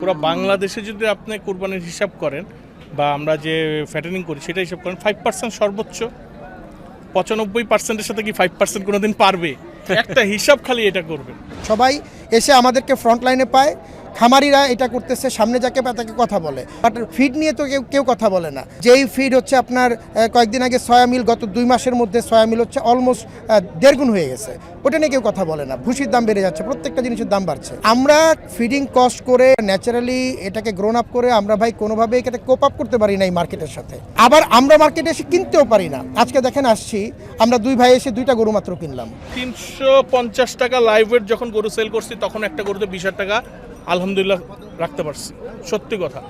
পুরো বাংলাদেশে যদি আপনি কুরবানির হিসাব করেন বা আমরা যে ফ্যাটেনিং করি সেটা হিসাব করেন 5% সর্বোচ্চ 95%-এর সাথে কি 5% কোনোদিন পারবে? একটা হিসাব খালি এটা করবেন। সবাই এসে আমাদেরকে ফ্রন্ট লাইনে পায়, খামারিরা এটা করতেছে, সামনে যাকে পায় তাকে কথা বলে, বাট ফিড নিয়ে তো কেউ কথা বলে না। যেই ফিড হচ্ছে আপনার কয়েকদিন আগে সয়া মিল, গত 2 মাসের মধ্যে সয়া মিল হচ্ছে অলমোস্ট 1.5 গুণ হয়ে গেছে, ওটা নিয়ে কেউ কথা বলে না। ভুসির দাম বেড়ে যাচ্ছে, প্রত্যেকটা জিনিসের দাম বাড়ছে। আমরা ফিডিং কস্ট করে ন্যাচারালি এটাকে গ্রোন আপ করে আমরা ভাই কোনোভাবে এটাকে কোপ আপ করতে পারি না এই মার্কেটের সাথে। আবার আমরা মার্কেটে এসে কিনতেও পারি না। আজকে দেখেন আসছি, আমরা 2 ভাই এসে 2টা গরু মাত্র কিনলাম। 350 টাকা লাইভ ওয়েট যখন গরু সেল করছি তখন একটা গরুতে 20,000 টাকা আলহামদুলিল্লাহ রাখতে পারছি, সত্যি কথা।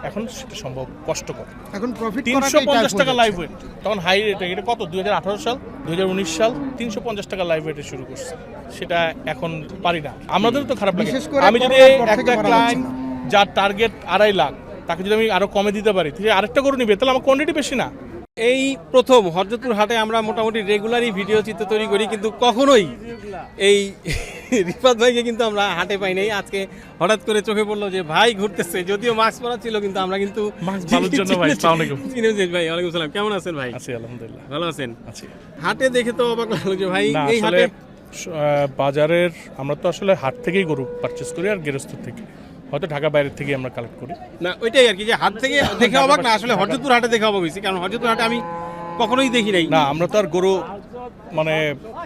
এখন সেটা সম্ভব, কষ্টকর। এখন প্রফিট 350 টাকা লাইভ ওয়েট, তখন হাই রেট। এটা কত 2018 সাল 2019 সাল 350 টাকা লাইভ ওয়েটে শুরু করছে, সেটা এখন পারি না। আমাদের তো খারাপ লাগে। আমি যদি একটা ক্লায়েন্ট যার টার্গেট 2.5 লাখ তাকে যদি আমি আরো কমে দিতে পারি, তাহলে আরেকটা গরু নিবে, তাহলে আমার কোয়ান্টিটি বেশি না। এই প্রথম হরজতপুর হাটে আমরা মোটামুটি রেগুলারই ভিডিও চিত্র তৈরি করি, কিন্তু কখনোই এই রিফাত ভাইকে কিন্তু আমরা হাটে পাই নাই। আজকে হঠাৎ করে চোখে পড়লো যে ভাই ঘুরতেছে, যদিও মাস্ক পরা ছিল, কিন্তু আমরা কিন্তু ভালোর জন্য ভাই। আসসালামু আলাইকুম। ভাই ওয়ালাইকুম সালাম, কেমন আছেন ভাই? আছি আলহামদুলিল্লাহ। ভালো আছেন? আছি। হাটে দেখে তো অবাক লাগলো যে ভাই এই আসলে হাটে বাজারের আমরা তো আসলে হাট থেকেই গরু পারচেজ করি আর গৃহস্থ থেকে, হয়তো ঢাকা বাইরের থেকে আমরা কালেক্ট করি না, ওইটাই আর কি, যে হাট থেকে দেখে অবাক না, আসলে হরজতপুর হাটে দেখে অবাক হয়েছি, কারণ হরজতপুর হাটে আমি কখনোই দেখি নাই। না, আমরা তো আর গরু মানে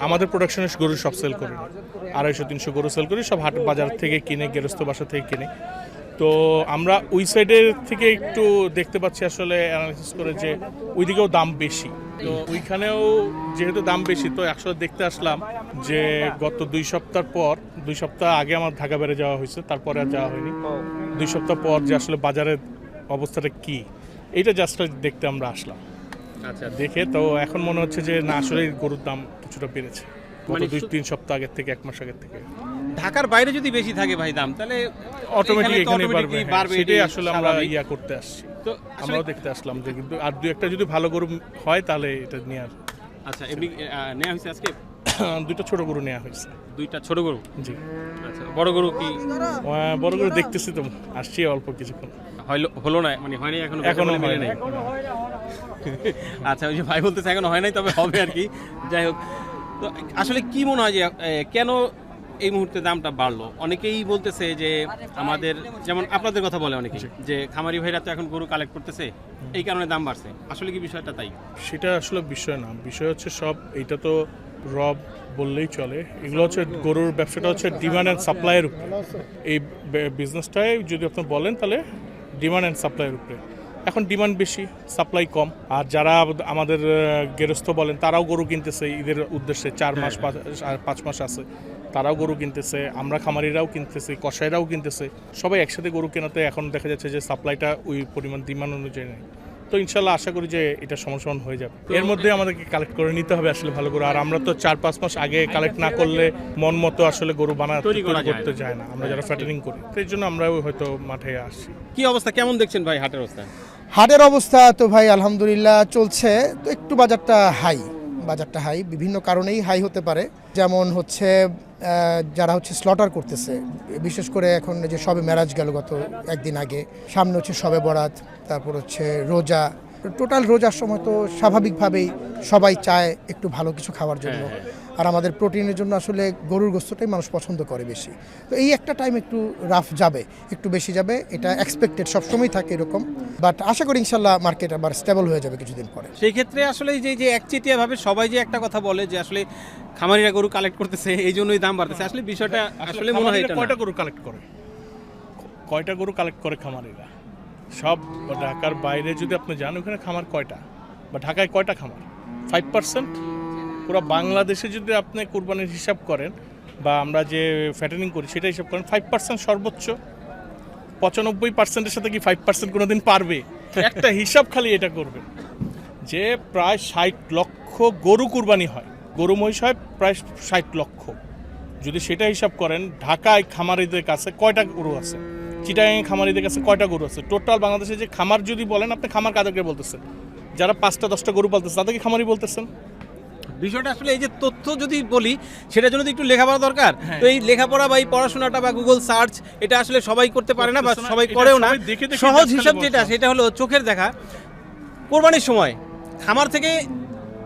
আমাদের প্রোডাকশনের গরু সব সেল করি না, 250-300 গরু সেল করি, সব হাট বাজার থেকে কিনে, গৃহস্থ বাসা থেকে কিনে। তো আমরা ওই সাইডের থেকে একটু দেখতে পাচ্ছি আসলে অ্যানালাইসিস করে যে ওইদিকেও দাম বেশি, তো ওইখানেও যেহেতু দাম বেশি, তো আসলে দেখতে আসলাম যে গত 2 সপ্তাহ আগে আমার ঢাকা বেড়ে যাওয়া হয়েছে, তারপরে আর যাওয়া হয়নি। 2 সপ্তাহ পর যে আসলে বাজারের অবস্থাটা কি, এইটা জাস্ট দেখতে আমরা আসলাম। আচ্ছা, দেখে তো এখন মনে হচ্ছে যে না, আসলে গরুর দাম কিছুটা বেড়েছে, মানে 2-3 সপ্তাহ আগের থেকে, 1 মাস আগের থেকে। ঢাকার বাইরে যদি বেশি থাকে ভাই দাম, তাহলে অটোমেটিক এখানে বাড়বে, সেটাই আসলে আমরা স্বাভাবিক। ইয়া করতে আসছি। তো আমরাও দেখতে আসলাম যে কিন্তু আর 2-1টা যদি ভালো গরু হয় তাহলে এটা নিয়ে আর আচ্ছা, এমনি নেওয়া হয়েছে আজকে 2টা ছোট গরু নেওয়া হয়েছে। 2টা ছোট গরু? জি। আচ্ছা, বড় গরু কি? বড় গরু দেখতেছি তো, আসছি অল্প কিছুক্ষণ। হলো না, মানে হয়নি এখনো? এখনো মিলে নাই। আচ্ছা, ওই যে ভাই বলতেছে এখনো হয় নাই, তবে হবে আর কি। যাই হোক, তো আসলে কি মনে হয় যে কেন এই মুহূর্তে দামটা বাড়লো? অনেকেই বলতেছে যে আমাদের, যেমন আপনাদের কথা বলে অনেকে, যে খামারি ভাইরা তো এখন গরু কালেক্ট করতেছে, এই কারণে দাম বাড়ছে। আসলে কি বিষয়টা তাই? সেটা আসলে বিষয় না, বিষয় হচ্ছে সব, এইটা তো রব বললেই চলে। এগুলো হচ্ছে গরুর ব্যবসাটা হচ্ছে ডিমান্ড অ্যান্ড সাপ্লাইয়ের উপরে। এই বিজনেসটাই যদি আপনি বলেন তাহলে ডিমান্ড অ্যান্ড সাপ্লাইয়ের উপরে। এখন ডিমান্ড বেশি, সাপ্লাই কম। আর যারা আমাদের গৃহস্থ বলেন, তারাও গরু কিনতেছে ঈদের উদ্দেশ্যে, 4 মাস 5 মাস আছে, তারাও গরু কিনতেছে, আমরা খামারিরাও কিনতেছি, কসাইরাও কিনতেছে, সবাই একসাথে গরু কেনাতে এখন দেখা যাচ্ছে যে সাপ্লাইটা ওই পরিমাণ ডিমান্ড অনুযায়ী নেই। তো ইনশাল্লাহ আশা করি যে এটা সমান হয়ে যাবে। এর মধ্যে আমাদেরকে কালেক্ট করে নিতে হবে আসলে ভালো গরু। আর আমরা তো 4-5 মাস আগে কালেক্ট না করলে মন মতো আসলে গরু তৈরি করতে যায় না, আমরা যারা ফ্যাটেনিং করি। তো এই জন্য আমরাও হয়তো মাঠে আসছি। কি অবস্থা, কেমন দেখছেন ভাই হাটের অবস্থা? হাটের অবস্থা তো ভাই আলহামদুলিল্লাহ চলছে, তো একটু বাজারটা হাই, বিভিন্ন কারণেই হাই হতে পারে। যেমন হচ্ছে যারা হচ্ছে স্লটার করতেছে, বিশেষ করে এখন যে সবে মেরাজ গেল গত 1 দিন আগে, সামনে হচ্ছে সবে বরাত, তারপর হচ্ছে রোজা। টোটাল রোজার সময় তো স্বাভাবিকভাবেই সবাই চায় একটু ভালো কিছু খাওয়ার জন্য, আর আমাদের প্রোটিনের জন্য আসলে গরুর গোশতটাই মানুষ পছন্দ করে বেশি। তো এই একটা টাইম একটু রাফ যাবে, একটু বেশি যাবে, এটা এক্সপেক্টেড, সবসময় থাকে এরকম। বাট আশা করি ইনশাল্লাহ মার্কেট আবার স্টেবল হয়ে যাবে কিছুদিন পরে। সেই ক্ষেত্রে আসলে যে একচেটিয়াভাবে সবাই যে একটা কথা বলে যে আসলে খামারিরা গরু কালেক্ট করতেছে এই জন্যই দাম বাড়তেছে, আসলে বিষয়টা আসলে মনে হয় এটা না। কয়টা গরু কালেক্ট করে খামারিরা? সব ঢাকার বাইরে যদি আপনি যান, ওখানে খামার কয়টা, বা ঢাকায় কয়টা খামার? 5%। পুরো বাংলাদেশে যদি আপনি কুরবানির হিসাব করেন বা আমরা যে ফ্যাটেনিং করি সেটা হিসাব করেন, 5% সর্বোচ্চ 95%-এর সাথে কি 5% কোনোদিন পারবে? একটা হিসাব খালি এটা করবেন যে প্রায় 60 লক্ষ গরু কুরবানি হয়, গরু মহিষ হয় প্রায় 60 লক্ষ। যদি সেটা হিসাব করেন, ঢাকায় খামারিদের কাছে কয়টা গরু আছে, চিটাগাং খামারিদের কাছে কয়টা গরু আছে, টোটাল বাংলাদেশে যে খামার যদি বলেন, আপনি খামার কাদেরকে বলতেছেন? যারা 5টা 10টা গরু পালতেছে তাদেরকে খামারি বলতেছেন? বিষয়টা আসলে এই যে তথ্য যদি বলি সেটার জন্য তো একটু লেখাপড়া দরকার। তো এই লেখাপড়া বা এই পড়াশোনাটা বা গুগল সার্চ এটা আসলে সবাই করতে পারে না বা করতেছে না, সবাই এটা করেও না। সবাই দেখে দেখে সহজ just হিসাব খালি যেটা বলছে। সেটা হলো চোখের দেখা। কোরবানির সময় খামার থেকে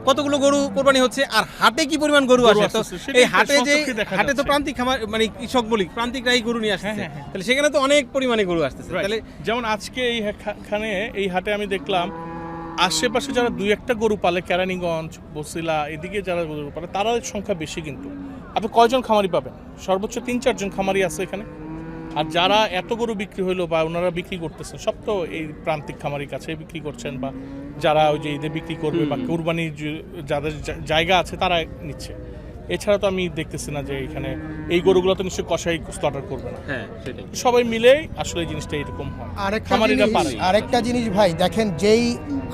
কতগুলো গরু কোরবানি হচ্ছে আর হাটে কি পরিমাণ গরু গরু আসে, তো আসতেছে, সেটাই এই তো হাটে যে সচক্ষে দেখা হাটে তো যাচ্ছে। প্রান্তিক খামার মানে কৃষক বলি প্রান্তিকরাই গরু নিয়ে আসছে, হ্যাঁ, হ্যাঁ। তাহলে সেখানে তো অনেক পরিমাণে গরু আসতেছে। Right. তাহলে যেমন আজকে এইখানে এই হাটে আমি দেখলাম আশেপাশে যারা দুই একটা গরু পালে, কেরানীগঞ্জ, বসিলা এদিকে যারা গরু পালে তাদের সংখ্যা বেশি। কিন্তু আপনি কয়জন খামারি পাবেন? সর্বোচ্চ 3-4 জন খামারি আছে এখানে। আর যারা এত গরু বিক্রি হইলো বা ওনারা বিক্রি করতেছেন সব তো এই প্রান্তিক খামারির কাছে বিক্রি করছেন, বা যারা ওই যে ঈদে বিক্রি করবে বা কোরবানির যাদের জায়গা আছে তারা নিচ্ছে। এছাড়া তো আমি দেখতেছি না যে এখানে এই গরুগুলো তো নিশ্চয়ই কষাই স্লটার করবে না। হ্যাঁ সেটাই। সবাই মিলে আসলে এই জিনিসটা এরকম হয়। খামারিরা পারে। আরেকটা জিনিস ভাই দেখেন, যেই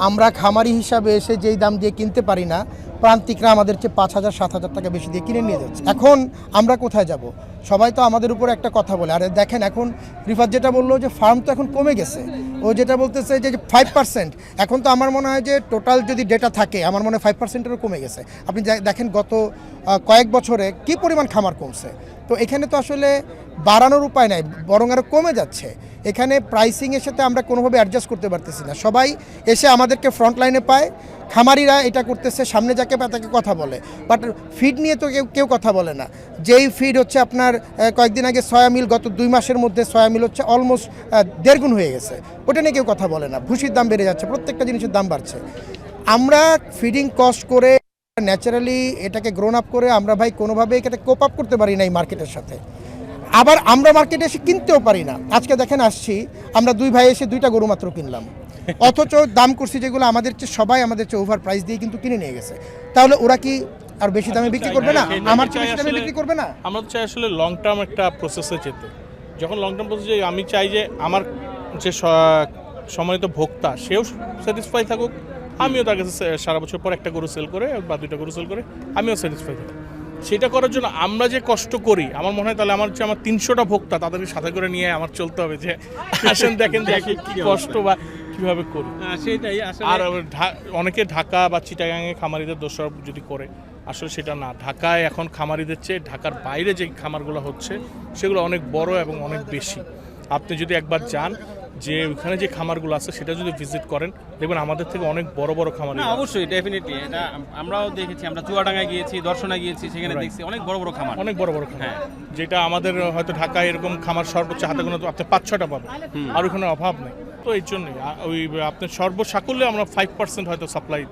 আমরা খামারি হিসাবে এসে যেই দাম দিয়ে কিনতে পারি না, প্রান্তিকরা আমাদের চেয়ে 5,000-7,000 টাকা বেশি দিয়ে কিনে নিয়ে যাচ্ছে। এখন আমরা কোথায় যাব? সবাই তো আমাদের উপর একটা কথা বলে। আরে দেখেন এখন রিফাত যেটা বললো যে ফার্ম তো এখন কমে গেছে, ও যেটা বলতেছে যে 5%, এখন তো আমার মনে হয় যে টোটাল যদি ডেটা থাকে আমার মনে হয় 5%-এরও কমে গেছে। আপনি দেখেন গত কয়েক বছরে কি পরিমাণ খামার কমছে। তো এখানে তো আসলে বাড়ানোর উপায় নাই, বরং আরও কমে যাচ্ছে। এখানে প্রাইসিংয়ের সাথে আমরা কোনোভাবে অ্যাডজাস্ট করতে পারতেছি না। সবাই এসে আমাদেরকে ফ্রন্ট লাইনে পায়, খামারিরা এটা করতেছে, সামনে যাকে পায় তাকে কথা বলে, বাট ফিড নিয়ে তো কেউ কথা বলে না। যেই ফিড হচ্ছে আপনার কয়েকদিন আগে সয়া মিল, গত 2 মাসের মধ্যে সয়া মিল হচ্ছে অলমোস্ট 1.5 গুণ হয়ে গেছে, ওটা নিয়ে কেউ কথা বলে না। ভুসির দাম বেড়ে যাচ্ছে, প্রত্যেকটা জিনিসের দাম বাড়ছে। আমরা ফিডিং কস্ট করে ন্যাচারালি এটাকে গ্রোন আপ করে আমরা ভাই কোনোভাবে এটাকে কোপ আপ করতে পারি না এই মার্কেটের সাথে। আবার আমরা মার্কেটে এসে কিনতেও পারি না। আজকে দেখেন আসছি আমরা 2 ভাই এসে 2টা গরু মাত্র কিনলাম, অথচ দাম করছি যেগুলো আমাদের চেয়ে সবাই আমাদের চেয়ে ওভার প্রাইস দিয়ে কিন্তু কিনে নিয়ে গেছে। তাহলে ওরা কি আর বেশি দামে বিক্রি করবে না? আমার চেয়ে বেশি দামে বিক্রি করবে না? আমরা তো চাই আসলে লং টার্ম একটা প্রসেসে যেতে। যখন লং টার্ম প্রসেসে আমি চাই যে আমার যে সম্মানিত ভোক্তা সেও স্যাটিসফাই থাকুক, আমিও তার কাছে সারা বছর পর একটা গরু সেল করে বা 2টা গরু সেল করে আমিও স্যাটিসফাই থাকি। সেটা করার জন্য আমরা যে কষ্ট করি, আমার মনে হয় তাহলে আমার 300টা ভোক্তা তাদেরকে সাথে করে নিয়ে আমার চলতে হবে, যে আসেন দেখেন যে কি কষ্ট বা কীভাবে করি। সেটাই আসলে। আর অনেকে ঢাকা বা চিটাগাংয়ে খামারিদের দোষারোপ যদি করে, আসলে সেটা না। ঢাকায় এখন খামারিদের চেয়ে ঢাকার বাইরে যে খামারগুলো হচ্ছে সেগুলো অনেক বড় এবং অনেক বেশি। আপনি যদি একবার যান যে ওখানে যে খামারগুলো আছে সেটা যদি ভিজিট করেন দেখবেন আমাদের থেকে অনেক বড় বড় খামার। না অবশ্যই ডেফিনেটলি এটা আমরাও দেখেছি, আমরা চুয়াডাঙ্গায় গিয়েছি, দর্শনায় গিয়েছি, সেখানে দেখছি অনেক বড় বড় খামার, অনেক বড় বড় খামার। যেটা আমাদের হয়তো ঢাকায় এরকম খামার সর্বোচ্চ হাতে গোনা আপনি 5-6টা পাবেন, আর ওখানে অভাব নেই। তো এই জন্যই ওই আপনার সর্বসাকুল্যে আমরা 5% হয়তো সাপ্লাই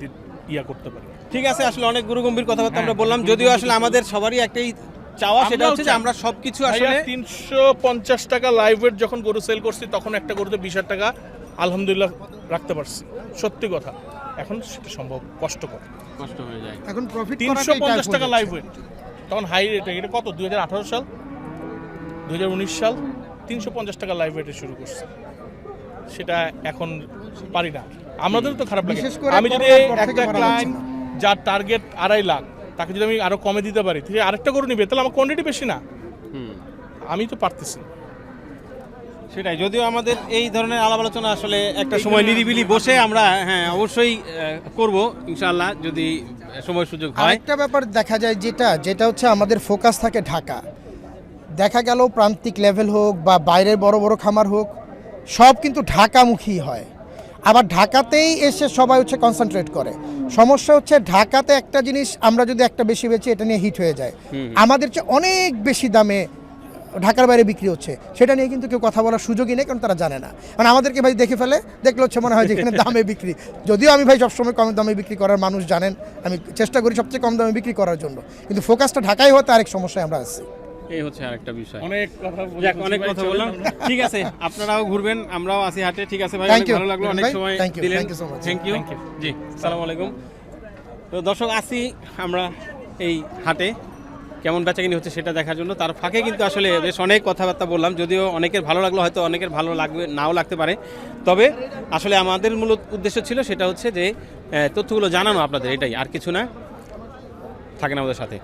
করতে পারি। ঠিক আছে, আসলে অনেক গুরু গম্ভীর কথাবার্তা আমরা বললাম, যদিও আসলে আমাদের সবারই একটাই চাওয়া, সেটা হচ্ছে যে আমরা সবকিছু আসলে 350 টাকা লাইভ ওয়েট যখন গরু সেল করছি তখন একটা গরুতে 20,000 টাকা আলহামদুলিল্লাহ রাখতে পারছি, সত্যি কথা। এখন সেটা সম্ভব, কষ্টকর, কষ্ট হয়ে যায়। এখন প্রফিট 350 টাকা লাইভ ওয়েট তখন হাই রেট। এটা কত 2018 সাল 2019 সাল 350 টাকা লাইভ ওয়েটে শুরু করছে, সেটা এখন পারি না। আমাদেরও তো খারাপ লাগে। আমি যদি একটা ক্লায়েন্ট যার টার্গেট 2.5 লাখ তাকে যদি আমি আরো কমে দিতে পারি, ঠিক আরেকটা গরু নিবে, তাহলে আমার কোয়ান্টিটি বেশি না, আমি তো পারতেছি। সেটাই, যদিও আমাদের এই ধরনের আলাপ আলোচনা আসলে একটা সময় নিরিবিলি বসে আমরা অবশ্যই করব ইনশাআল্লাহ, যদি সময় সুযোগ হয়। একটা ব্যাপার দেখা যায় যেটা হচ্ছে আমাদের ফোকাস থাকে ঢাকা। দেখা গেল প্রান্তিক লেভেল হোক বা বাইরের বড় বড় খামার হোক, সব কিন্তু ঢাকামুখী হয়। আবার ঢাকাতেই এসে সবাই হচ্ছে কনসেন্ট্রেট করে। সমস্যা হচ্ছে ঢাকাতে একটা জিনিস আমরা যদি একটা বেশি বেচি এটা নিয়ে হিট হয়ে যায়, আমাদের চেয়ে অনেক বেশি দামে ঢাকার বাইরে বিক্রি হচ্ছে, সেটা নিয়ে কিন্তু কেউ কথা বলার সুযোগই নেই, কারণ তারা জানে না। মানে আমাদেরকে ভাই দেখে দেখলে হচ্ছে মনে হয় যে এখানে দামে বিক্রি, যদিও আমি ভাই সবসময় কম দামে বিক্রি করার মানুষ জানেন, আমি চেষ্টা করি সবচেয়ে কম দামে বিক্রি করার জন্য, কিন্তু ফোকাসটা ঢাকায় হতে আরেক সমস্যায় আমরা আছি। এই হচ্ছে আরেকটা বিষয়। অনেক কথা অনেক কথা বললাম, ঠিক আছে, আপনারাও ঘুরবেন, আমরাও আছি হাটে। ঠিক আছে ভাই, Thank অনেক you. ভালো লাগলো, অনেক ভাই, সময় thank you, দিলেন। thank you so much. Thank you. জি, আসসালামু আলাইকুম। তো দর্শক, আসি আমরা এই হাটে কেমন বেচাকিনি হচ্ছে সেটা দেখার জন্য। তার ফাঁকে কিন্তু আসলে বেশ অনেক কথাবার্তা বললাম, যদিও অনেকের ভালো লাগলো, হয়তো অনেকের ভালো লাগবে নাও লাগতে পারে। তবে আসলে আমাদের মূল উদ্দেশ্য ছিল সেটা হচ্ছে যে তথ্যগুলো জানানো আপনাদের, এটাই, আর কিছু না। থাকেন আমাদের সাথে।